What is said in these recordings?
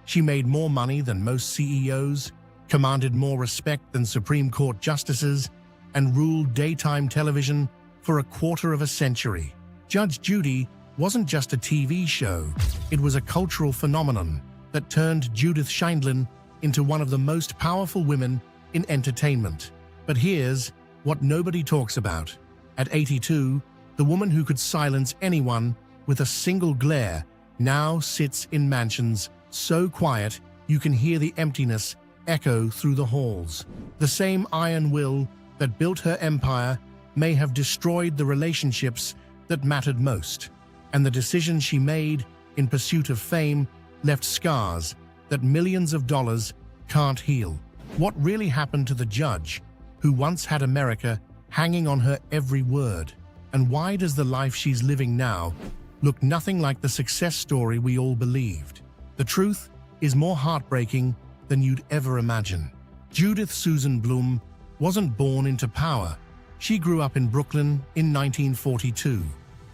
She made more money than most CEOs, commanded more respect than Supreme Court justices, and ruled daytime television for a quarter of a century. Judge Judy wasn't just a TV show, it was a cultural phenomenon that turned Judith Sheindlin into one of the most powerful women in entertainment. But here's what nobody talks about. At 82, the woman who could silence anyone with a single glare now sits in mansions so quiet you can hear the emptiness echo through the halls. The same iron will that built her empire may have destroyed the relationships that mattered most, and the decisions she made in pursuit of fame left scars that millions of dollars can't heal. What really happened to the judge who once had America hanging on her every word? And why does the life she's living now look nothing like the success story we all believed? The truth is more heartbreaking than you'd ever imagine. Judith Susan Blum wasn't born into power. She grew up in Brooklyn in 1942,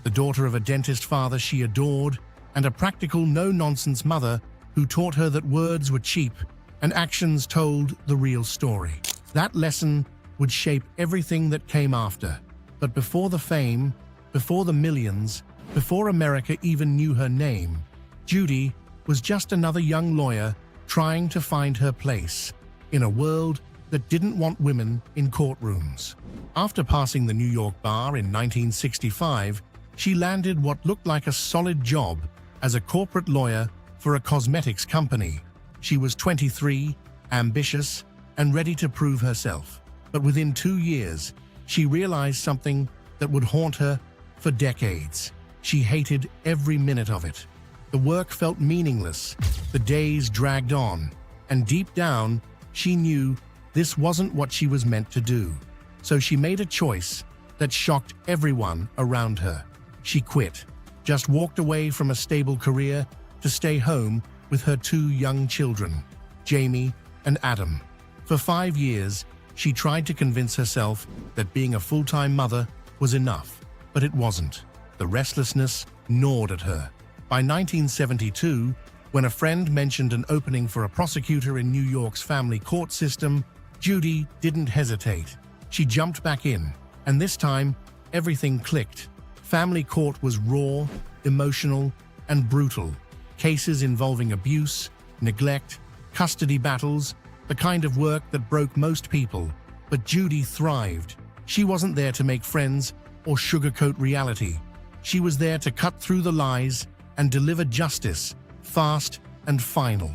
the daughter of a dentist father she adored and a practical, no-nonsense mother who taught her that words were cheap and actions told the real story. That lesson would shape everything that came after. But before the fame, before the millions, before America even knew her name, Judy was just another young lawyer trying to find her place in a world that didn't want women in courtrooms. After passing the New York bar in 1965, she landed what looked like a solid job as a corporate lawyer for a cosmetics company. She was 23, ambitious, and ready to prove herself. But within 2 years, she realized something that would haunt her for decades. She hated every minute of it. The work felt meaningless, the days dragged on, and deep down, she knew this wasn't what she was meant to do. So she made a choice that shocked everyone around her. She quit, just walked away from a stable career to stay home with her 2 young children, Jamie and Adam. For 5 years, she tried to convince herself that being a full-time mother was enough, but it wasn't. The restlessness gnawed at her. By 1972, when a friend mentioned an opening for a prosecutor in New York's family court system, Judy didn't hesitate. She jumped back in, and this time, everything clicked. Family court was raw, emotional, and brutal. Cases involving abuse, neglect, custody battles, the kind of work that broke most people. But Judy thrived. She wasn't there to make friends or sugarcoat reality. She was there to cut through the lies and deliver justice, fast and final.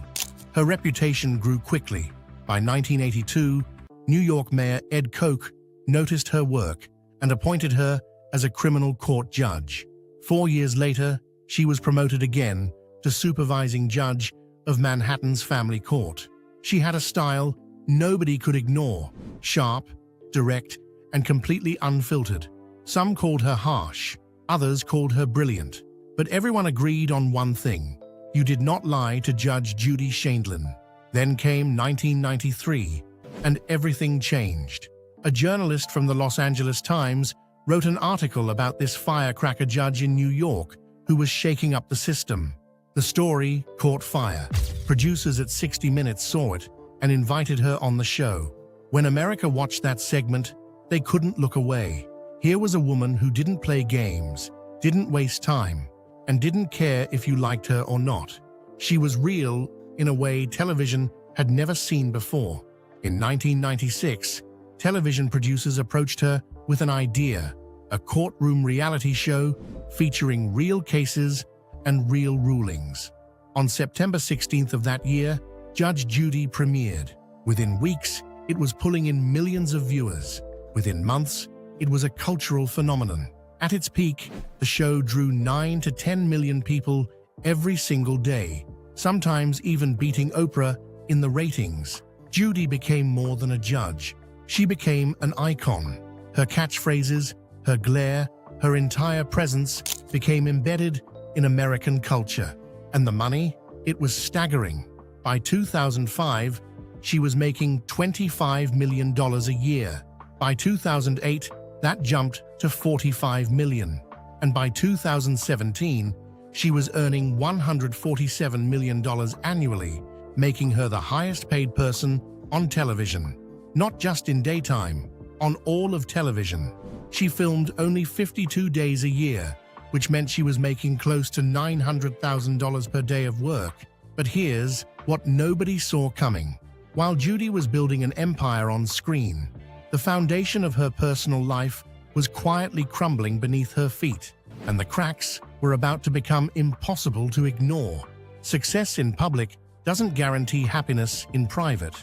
Her reputation grew quickly. By 1982, New York Mayor Ed Koch noticed her work and appointed her as a criminal court judge. 4 years later, she was promoted again to supervising judge of Manhattan's family court. She had a style nobody could ignore, sharp, direct, and completely unfiltered. Some called her harsh, others called her brilliant. But everyone agreed on one thing: you did not lie to Judge Judy Sheindlin. Then came 1993, and everything changed. A journalist from the Los Angeles Times wrote an article about this firecracker judge in New York who was shaking up the system. The story caught fire. Producers at 60 Minutes saw it and invited her on the show. When America watched that segment, they couldn't look away. Here was a woman who didn't play games, didn't waste time, and didn't care if you liked her or not. She was real in a way television had never seen before. In 1996, television producers approached her with an idea: a courtroom reality show featuring real cases and real rulings. On September 16th of that year, Judge Judy premiered. Within weeks, it was pulling in millions of viewers. Within months, it was a cultural phenomenon. At its peak, the show drew 9 to 10 million people every single day, sometimes even beating Oprah in the ratings. Judy became more than a judge. She became an icon. Her catchphrases, her glare, her entire presence became embedded in American culture. And the money? It was staggering. By 2005, she was making $25 million a year. By 2008, that jumped to $45 million. And by 2017, she was earning $147 million annually, making her the highest-paid person on television. Not just in daytime, on all of television. She filmed only 52 days a year, which meant she was making close to $900,000 per day of work. But here's what nobody saw coming. While Judy was building an empire on screen, the foundation of her personal life was quietly crumbling beneath her feet, and the cracks were about to become impossible to ignore. Success in public doesn't guarantee happiness in private.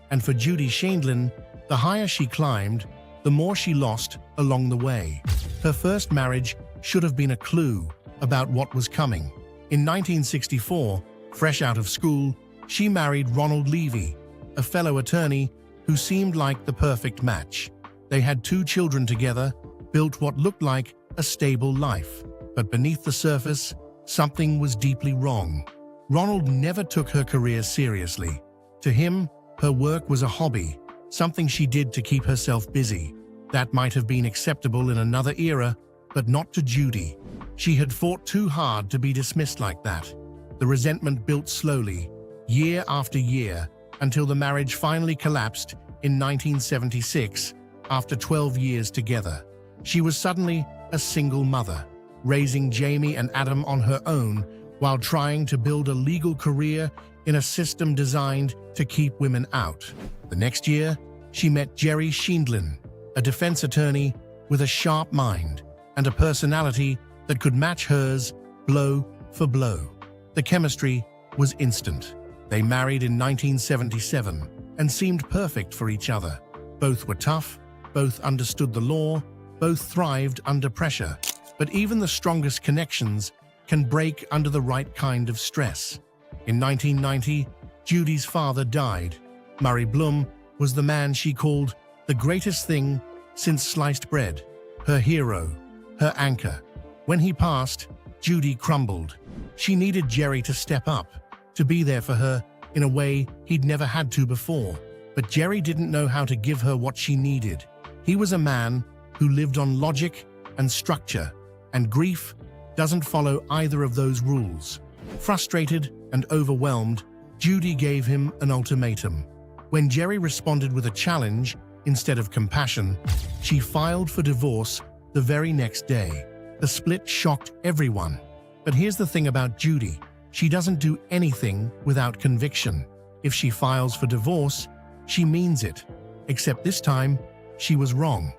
And for Judy Sheindlin, the higher she climbed, the more she lost along the way. Her first marriage should have been a clue about what was coming. In 1964, fresh out of school, she married Ronald Levy, a fellow attorney who seemed like the perfect match. They had 2 children together, built what looked like a stable life. But beneath the surface, something was deeply wrong. Ronald never took her career seriously. To him, her work was a hobby, something she did to keep herself busy. That might have been acceptable in another era, but not to Judy. She had fought too hard to be dismissed like that. The resentment built slowly, year after year, until the marriage finally collapsed in 1976, after 12 years together. She was suddenly a single mother, raising Jamie and Adam on her own while trying to build a legal career in a system designed to keep women out. The next year, she met Jerry Sheindlin, a defense attorney with a sharp mind and a personality that could match hers blow for blow. The chemistry was instant. They married in 1977 and seemed perfect for each other. Both were tough, both understood the law, both thrived under pressure. But even the strongest connections can break under the right kind of stress. In 1990, Judy's father died. Murray Bloom was the man she called the greatest thing since sliced bread, her hero, her anchor. When he passed, Judy crumbled. She needed Jerry to step up, to be there for her in a way he'd never had to before. But Jerry didn't know how to give her what she needed. He was a man who lived on logic and structure, and grief doesn't follow either of those rules. Frustrated and overwhelmed, Judy gave him an ultimatum. When Jerry responded with a challenge instead of compassion, she filed for divorce the very next day. The split shocked everyone. But here's the thing about Judy. She doesn't do anything without conviction. If she files for divorce, she means it. Except this time, she was wrong.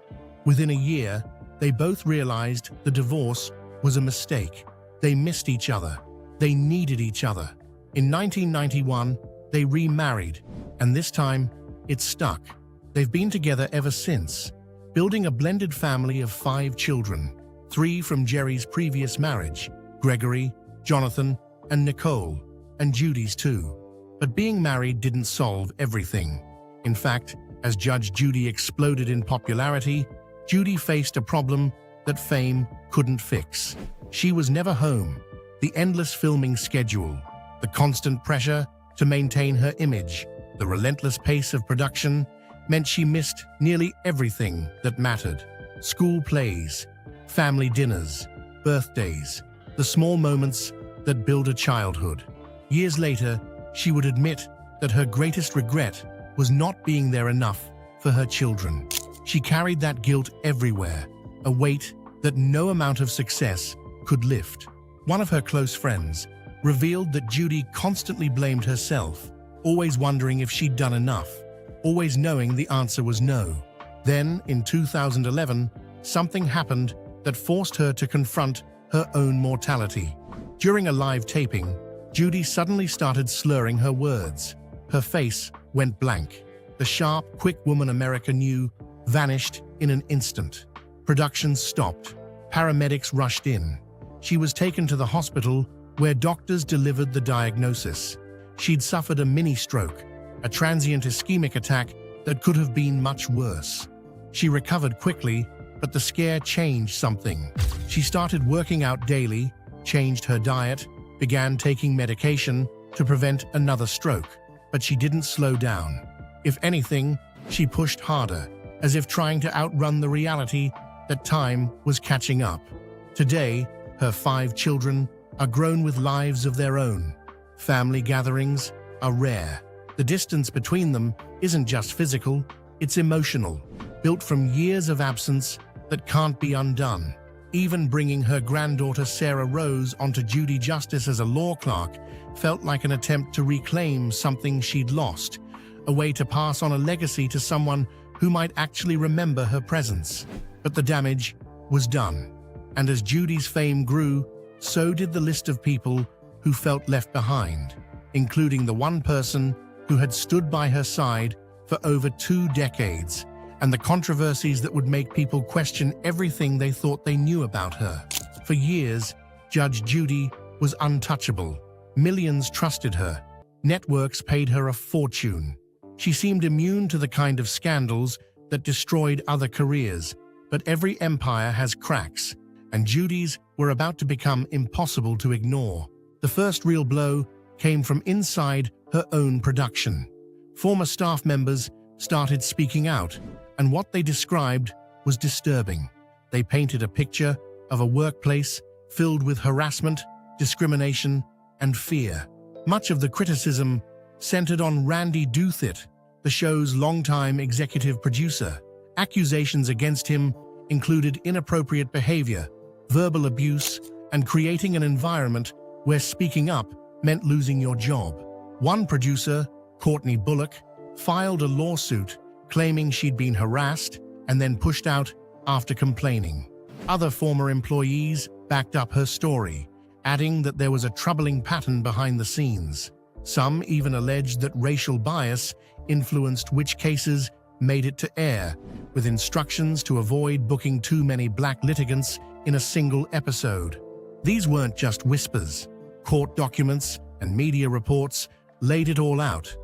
Within a year, they both realized the divorce was a mistake. They missed each other. They needed each other. In 1991, they remarried, and this time, it stuck. They've been together ever since, building a blended family of 5 children, 3 from Jerry's previous marriage, Gregory, Jonathan, and Nicole, and Judy's too. But being married didn't solve everything. In fact, as Judge Judy exploded in popularity, Judy faced a problem that fame couldn't fix. She was never home. The endless filming schedule, the constant pressure to maintain her image, the relentless pace of production meant she missed nearly everything that mattered. School plays, family dinners, birthdays, the small moments that build a childhood. Years later, she would admit that her greatest regret was not being there enough for her children. She carried that guilt everywhere, a weight that no amount of success could lift. One of her close friends revealed that Judy constantly blamed herself, always wondering if she'd done enough, always knowing the answer was no. Then, in 2011, something happened that forced her to confront her own mortality. During a live taping, Judy suddenly started slurring her words. Her face went blank. The sharp, quick woman America knew vanished in an instant. Production stopped. Paramedics rushed in. She was taken to the hospital where doctors delivered the diagnosis. She'd suffered a mini-stroke, a transient ischemic attack that could have been much worse. She recovered quickly, but the scare changed something. She started working out daily, changed her diet, began taking medication to prevent another stroke. But she didn't slow down. If anything, she pushed harder, as if trying to outrun the reality that time was catching up. Today, her 5 children are grown with lives of their own. Family gatherings are rare. The distance between them isn't just physical, it's emotional, built from years of absence that can't be undone. Even bringing her granddaughter Sarah Rose onto Judy Justice as a law clerk felt like an attempt to reclaim something she'd lost, a way to pass on a legacy to someone who might actually remember her presence. But the damage was done. And as Judy's fame grew, so did the list of people who felt left behind, including the one person who had stood by her side for over 2 decades, and the controversies that would make people question everything they thought they knew about her. For years, Judge Judy was untouchable. Millions trusted her. Networks paid her a fortune. She seemed immune to the kind of scandals that destroyed other careers. But every empire has cracks, and Judy's were about to become impossible to ignore. The first real blow came from inside her own production. Former staff members started speaking out, and what they described was disturbing. They painted a picture of a workplace filled with harassment, discrimination, and fear. Much of the criticism centered on Randy Douthat, the show's longtime executive producer. Accusations against him included inappropriate behavior, verbal abuse, and creating an environment where speaking up meant losing your job. One producer, Courtney Bullock, filed a lawsuit claiming she'd been harassed and then pushed out after complaining. Other former employees backed up her story, adding that there was a troubling pattern behind the scenes. Some even alleged that racial bias influenced which cases made it to air, with instructions to avoid booking too many black litigants in a single episode. These weren't just whispers. Court documents and media reports laid it all out.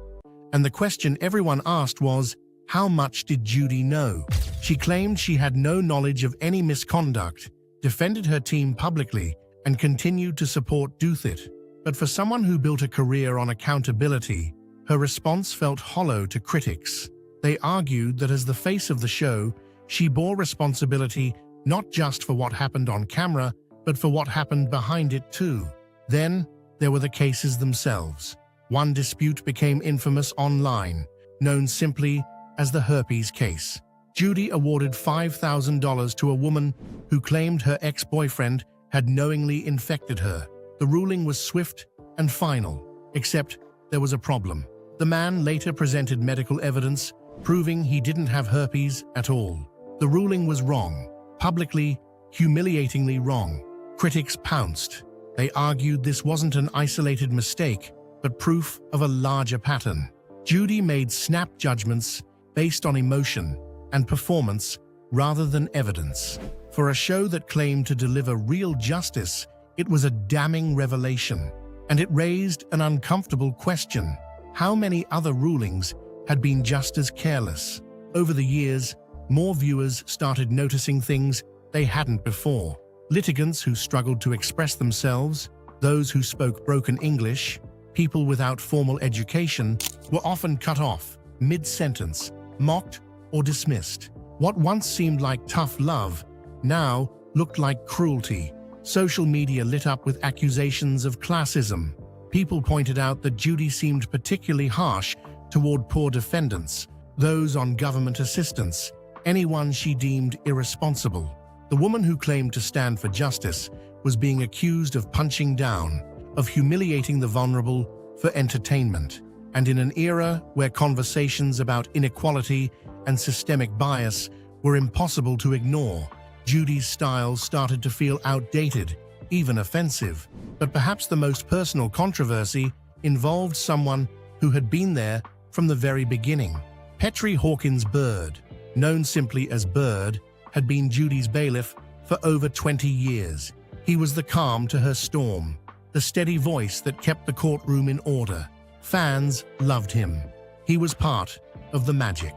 And the question everyone asked was, how much did Judy know? She claimed she had no knowledge of any misconduct, defended her team publicly, and continued to support Douthat. But for someone who built a career on accountability, her response felt hollow to critics. They argued that as the face of the show, she bore responsibility not just for what happened on camera, but for what happened behind it too. Then, there were the cases themselves. One dispute became infamous online, known simply as the herpes case. Judy awarded $5,000 to a woman who claimed her ex-boyfriend had knowingly infected her. The ruling was swift and final, except there was a problem. The man later presented medical evidence proving he didn't have herpes at all. The ruling was wrong, publicly, humiliatingly wrong. Critics pounced. They argued this wasn't an isolated mistake, but proof of a larger pattern. Judy made snap judgments based on emotion and performance rather than evidence. For a show that claimed to deliver real justice, it was a damning revelation, and it raised an uncomfortable question. How many other rulings had been just as careless? Over the years, more viewers started noticing things they hadn't before. Litigants who struggled to express themselves, those who spoke broken English, people without formal education, were often cut off mid-sentence, mocked or dismissed. What once seemed like tough love now looked like cruelty. Social media lit up with accusations of classism. People pointed out that Judy seemed particularly harsh toward poor defendants, those on government assistance, anyone she deemed irresponsible. The woman who claimed to stand for justice was being accused of punching down, of humiliating the vulnerable for entertainment. And in an era where conversations about inequality and systemic bias were impossible to ignore, Judy's style started to feel outdated, even offensive. But perhaps the most personal controversy involved someone who had been there from the very beginning. Petrie Hawkins Bird, known simply as Bird, had been Judy's bailiff for over 20 years. He was the calm to her storm, the steady voice that kept the courtroom in order. Fans loved him. He was part of the magic.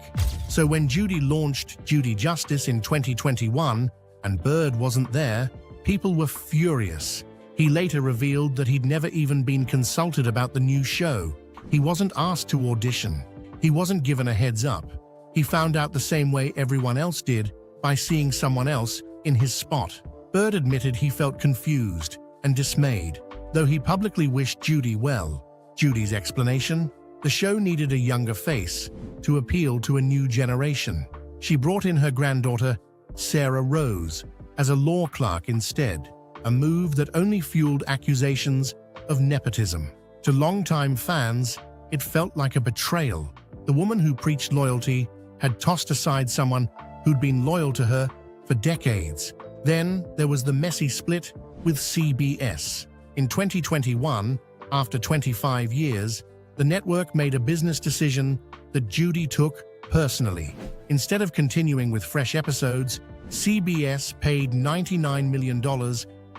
So when Judy launched Judy Justice in 2021 and Bird wasn't there, people were furious. He later revealed that he'd never even been consulted about the new show. He wasn't asked to audition. He wasn't given a heads up. He found out the same way everyone else did, by seeing someone else in his spot. Bird admitted he felt confused and dismayed, though he publicly wished Judy well. Judy's explanation: the show needed a younger face to appeal to a new generation. She brought in her granddaughter, Sarah Rose, as a law clerk instead, a move that only fueled accusations of nepotism. To longtime fans, it felt like a betrayal. The woman who preached loyalty had tossed aside someone who'd been loyal to her for decades. Then there was the messy split with CBS. In 2021, after 25 years, the network made a business decision that Judy took personally. Instead of continuing with fresh episodes, CBS paid $99 million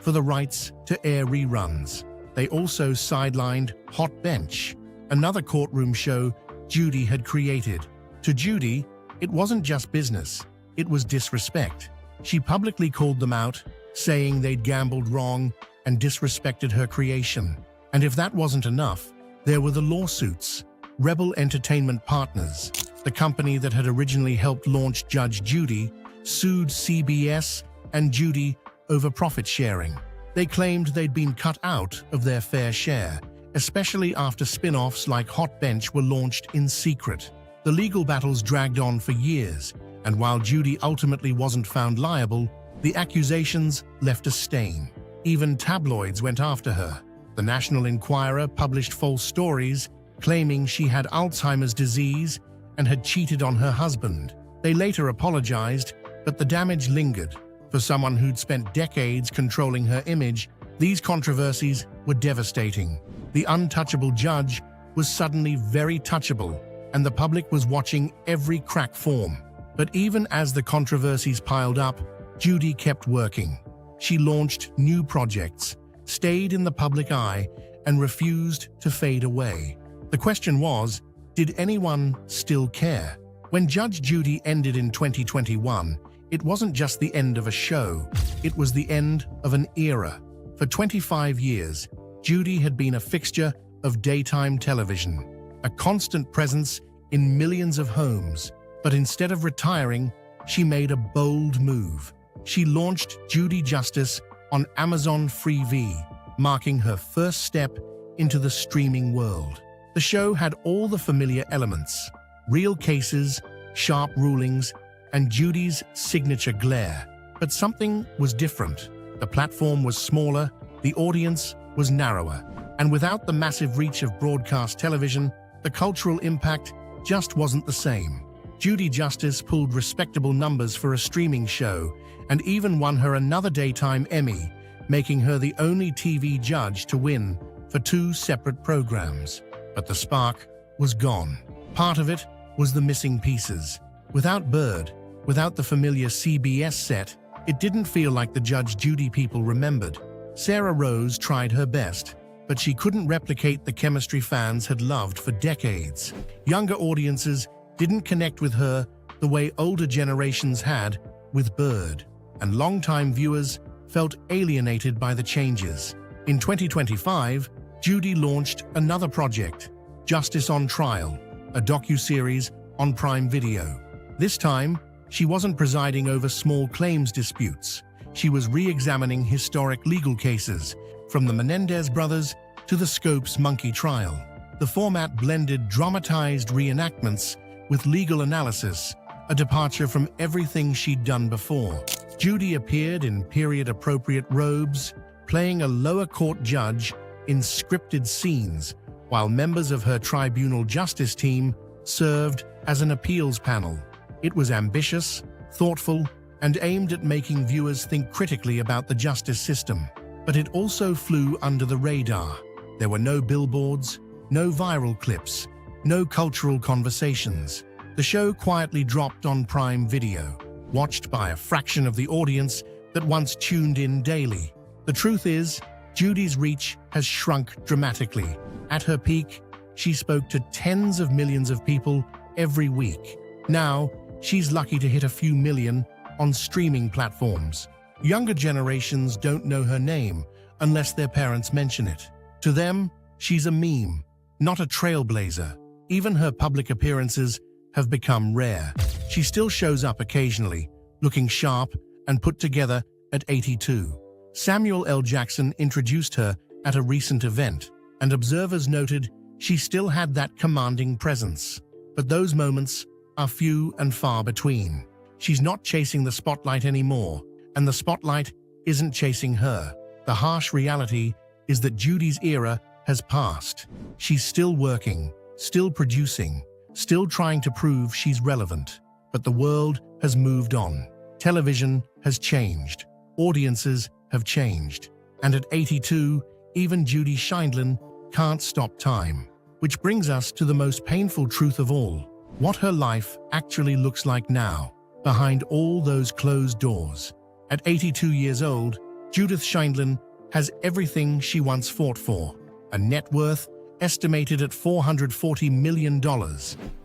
for the rights to air reruns. They also sidelined Hot Bench, another courtroom show Judy had created. To Judy, it wasn't just business, it was disrespect. She publicly called them out, saying they'd gambled wrong and disrespected her creation. And if that wasn't enough, there were the lawsuits. Rebel Entertainment Partners, the company that had originally helped launch Judge Judy, sued CBS and Judy over profit sharing. They claimed they'd been cut out of their fair share, especially after spin-offs like Hot Bench were launched in secret. The legal battles dragged on for years, and while Judy ultimately wasn't found liable, the accusations left a stain. Even tabloids went after her. The National Enquirer published false stories, claiming she had Alzheimer's disease and had cheated on her husband. They later apologized, but the damage lingered. For someone who'd spent decades controlling her image, these controversies were devastating. The untouchable judge was suddenly very touchable, and the public was watching every crack form. But even as the controversies piled up, Judy kept working. She launched new projects, stayed in the public eye, and refused to fade away. The question was, did anyone still care? When Judge Judy ended in 2021, it wasn't just the end of a show, it was the end of an era. For 25 years, Judy had been a fixture of daytime television, a constant presence in millions of homes. But instead of retiring, she made a bold move. She launched Judy Justice on Amazon Freevee, marking her first step into the streaming world. The show had all the familiar elements: real cases, sharp rulings, and Judy's signature glare. But something was different. The platform was smaller, the audience was narrower, and without the massive reach of broadcast television, the cultural impact just wasn't the same. Judy Justice pulled respectable numbers for a streaming show and even won her another Daytime Emmy, making her the only TV judge to win for 2 separate programs. But the spark was gone. Part of it was the missing pieces. Without Bird, without the familiar CBS set, it didn't feel like the Judge Judy people remembered. Sarah Rose tried her best, but she couldn't replicate the chemistry fans had loved for decades. Younger audiences didn't connect with her the way older generations had with Bird, and longtime viewers felt alienated by the changes. In 2025, Judy launched another project, Justice on Trial, a docuseries on Prime Video. This time, she wasn't presiding over small claims disputes. She was re-examining historic legal cases, from the Menendez brothers to the Scopes monkey trial. The format blended dramatized reenactments with legal analysis, a departure from everything she'd done before. Judy appeared in period-appropriate robes, playing a lower court judge in scripted scenes, while members of her tribunal justice team served as an appeals panel. It was ambitious, thoughtful, and aimed at making viewers think critically about the justice system. But it also flew under the radar. There were no billboards, no viral clips, no cultural conversations. The show quietly dropped on Prime Video, watched by a fraction of the audience that once tuned in daily. The truth is, Judy's reach has shrunk dramatically. At her peak, she spoke to tens of millions of people every week. Now, she's lucky to hit a few million on streaming platforms. Younger generations don't know her name unless their parents mention it. To them, she's a meme, not a trailblazer. Even her public appearances have become rare. She still shows up occasionally, looking sharp and put together at 82. Samuel L. Jackson introduced her at a recent event, and observers noted she still had that commanding presence. But those moments are few and far between. She's not chasing the spotlight anymore, and the spotlight isn't chasing her. The harsh reality is that Judy's era has passed. She's still working, still producing, still trying to prove she's relevant. But the world has moved on. Television has changed. Audiences have changed. And at 82, even Judy Sheindlin can't stop time. Which brings us to the most painful truth of all, what her life actually looks like now, behind all those closed doors. At 82 years old, Judith Sheindlin has everything she once fought for: a net worth estimated at $440 million,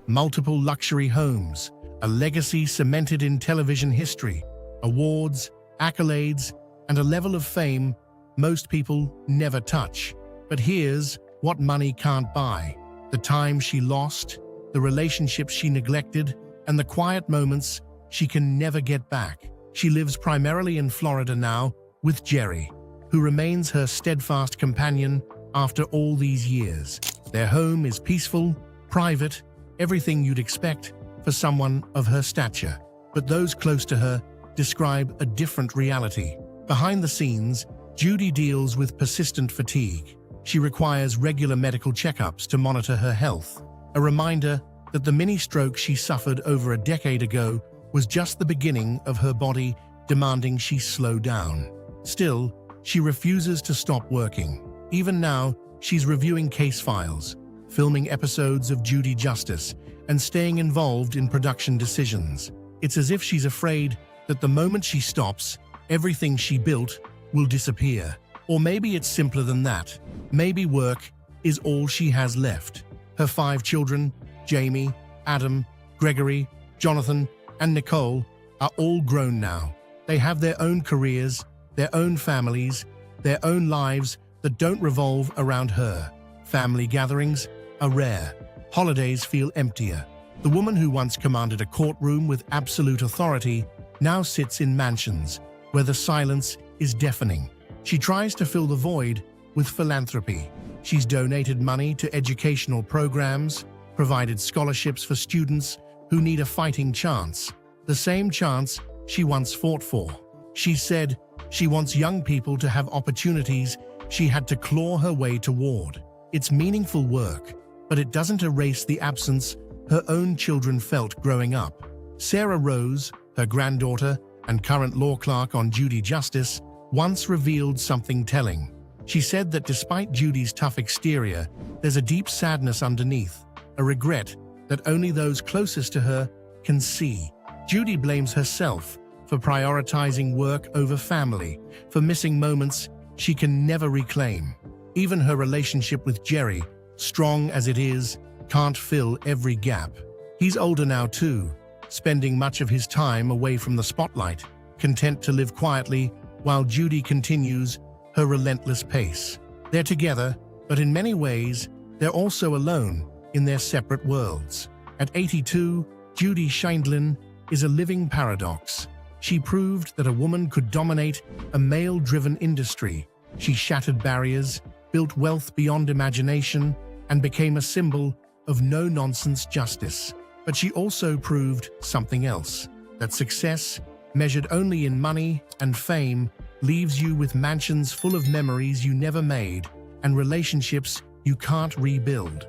multiple luxury homes, a legacy cemented in television history, awards, accolades, and a level of fame most people never touch. But here's what money can't buy: the time she lost, the relationships she neglected, and the quiet moments she can never get back. She lives primarily in Florida now with Jerry, who remains her steadfast companion after all these years. Their home is peaceful, private, everything you'd expect for someone of her stature. But those close to her describe a different reality. Behind the scenes, Judy deals with persistent fatigue. She requires regular medical checkups to monitor her health, a reminder that the mini-stroke she suffered over a decade ago was just the beginning of her body demanding she slow down. Still, she refuses to stop working. Even now, she's reviewing case files, filming episodes of Judy Justice, and staying involved in production decisions. It's as if she's afraid that the moment she stops, everything she built will disappear. Or maybe it's simpler than that. Maybe work is all she has left. Her 5 children, Jamie, Adam, Gregory, Jonathan, and Nicole, are all grown now. They have their own careers, their own families, their own lives that don't revolve around her. Family gatherings are rare. Holidays feel emptier. The woman who once commanded a courtroom with absolute authority now sits in mansions where the silence is deafening. She tries to fill the void with philanthropy. She's donated money to educational programs, provided scholarships for students who need a fighting chance, the same chance she once fought for. She said she wants young people to have opportunities she had to claw her way toward. It's meaningful work, but it doesn't erase the absence her own children felt growing up. Sarah Rose, her granddaughter and current law clerk on Judy Justice, once revealed something telling. She said that despite Judy's tough exterior, there's a deep sadness underneath, a regret that only those closest to her can see. Judy blames herself for prioritizing work over family, for missing moments she can never reclaim. Even her relationship with Jerry, strong as it is, can't fill every gap. He's older now too, spending much of his time away from the spotlight, content to live quietly while Judy continues her relentless pace. They're together, but in many ways, they're also alone in their separate worlds. At 82, Judy Sheindlin is a living paradox. She proved that a woman could dominate a male-driven industry. She shattered barriers, built wealth beyond imagination, and became a symbol of no-nonsense justice. But she also proved something else, that success, measured only in money and fame, leaves you with mansions full of memories you never made and relationships you can't rebuild.